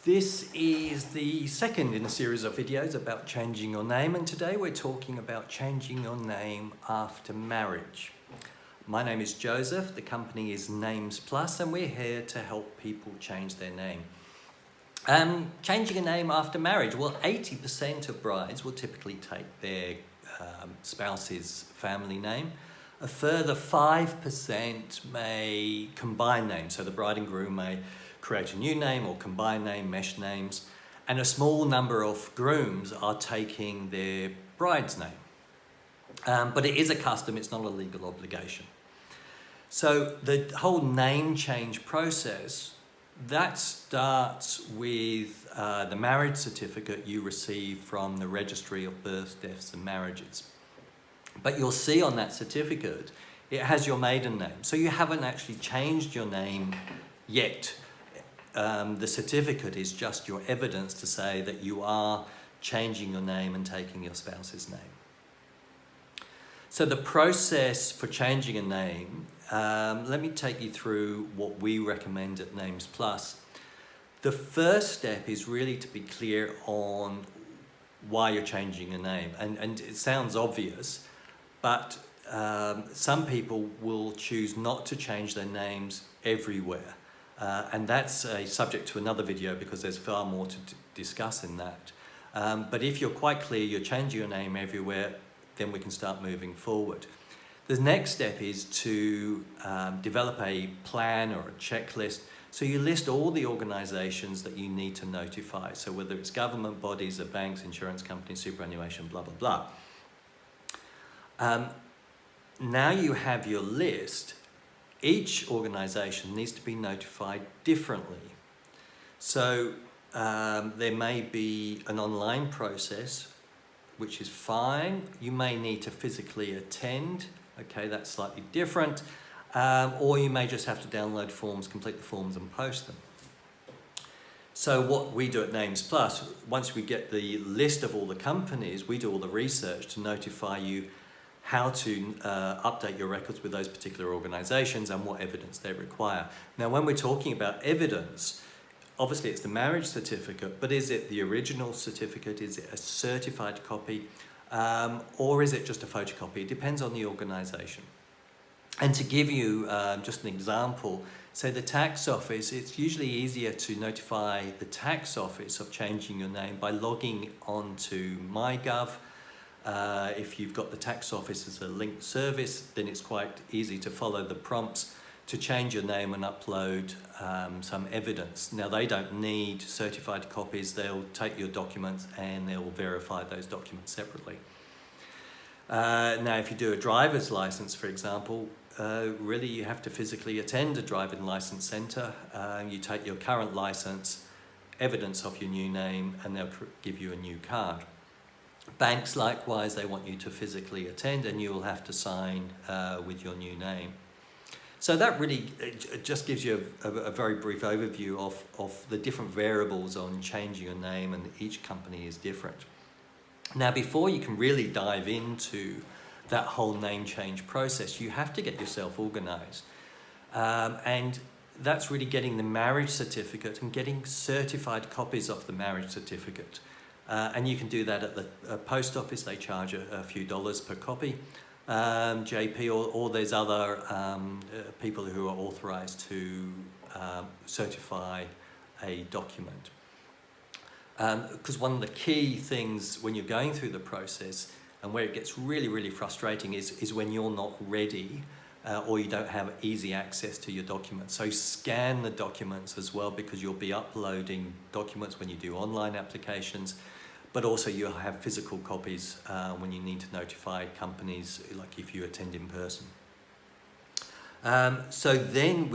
This is the second in a series of videos about changing your name, and today we're talking about changing your name after marriage. My name is Joseph, the company is Names Plus, and we're here to help people change their name. Changing a name after marriage, well, 80% of brides will typically take their spouse's family name. A further 5% may combine names, so the bride and groom may create a new name or combine name, mesh names, and a small number of grooms are taking their bride's name. But it is a custom, it's not a legal obligation. So the whole name change process, that starts with the marriage certificate you receive from the Registry of Births, Deaths and Marriages. But you'll see on that certificate, it has your maiden name. So you haven't actually changed your name yet. The certificate is just your evidence to say that you are changing your name and taking your spouse's name. So the process for changing a name, let me take you through what we recommend at Names Plus. The first step is really to be clear on why you're changing a name. And it sounds obvious, but some people will choose not to change their names everywhere. And that's a subject to another video because there's far more to discuss in that. But if you're quite clear you're changing your name everywhere, then we can start moving forward. The next step is to develop a plan or a checklist. So you list all the organisations that you need to notify. So whether it's government bodies, or banks, insurance companies, superannuation, blah, blah, blah. Now you have your list. Each organisation needs to be notified differently. So there may be an online process, which is fine. You may need to physically attend. Okay, that's slightly different. Or you may just have to download forms, complete the forms and post them. So what we do at Names Plus, once we get the list of all the companies, we do all the research to notify you how to update your records with those particular organisations and what evidence they require. Now, when we're talking about evidence, obviously it's the marriage certificate, but is it the original certificate? Is it a certified copy? Or is it just a photocopy? It depends on the organisation. And to give you just an example, say the tax office, it's usually easier to notify the tax office of changing your name by logging on to MyGov. If you've got the tax office as a linked service, then it's quite easy to follow the prompts to change your name and upload some evidence. Now, they don't need certified copies. They'll take your documents and they'll verify those documents separately. Now, if you do a driver's license, for example, really you have to physically attend a driving license centre. You take your current license, evidence of your new name, and they'll give you a new card. Banks, likewise, they want you to physically attend and you will have to sign with your new name. So that really just gives you a very brief overview of the different variables on changing your name, and each company is different. Now, before you can really dive into that whole name change process, you have to get yourself organised. And that's really getting the marriage certificate and getting certified copies of the marriage certificate. And you can do that at the post office. They charge a few dollars per copy. JP or there's other people who are authorised to certify a document. Because one of the key things when you're going through the process and where it gets really, really frustrating is when you're not ready or you don't have easy access to your documents. So scan the documents as well, because you'll be uploading documents when you do online applications, but also you'll have physical copies when you need to notify companies, like if you attend in person. So then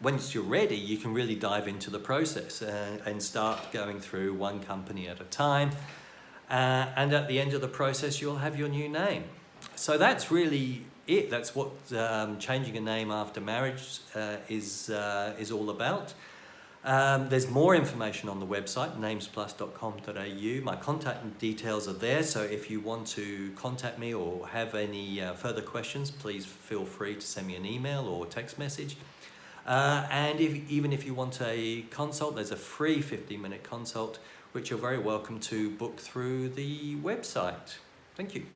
once you're ready, you can really dive into the process and start going through one company at a time. And at the end of the process, you'll have your new name. So that's really it. That's what changing a name after marriage is all about. There's more information on the website, namesplus.com.au. My contact details are there, so if you want to contact me or have any further questions, please feel free to send me an email or text message. And even if you want a consult, there's a free 15-minute consult, which you're very welcome to book through the website. Thank you.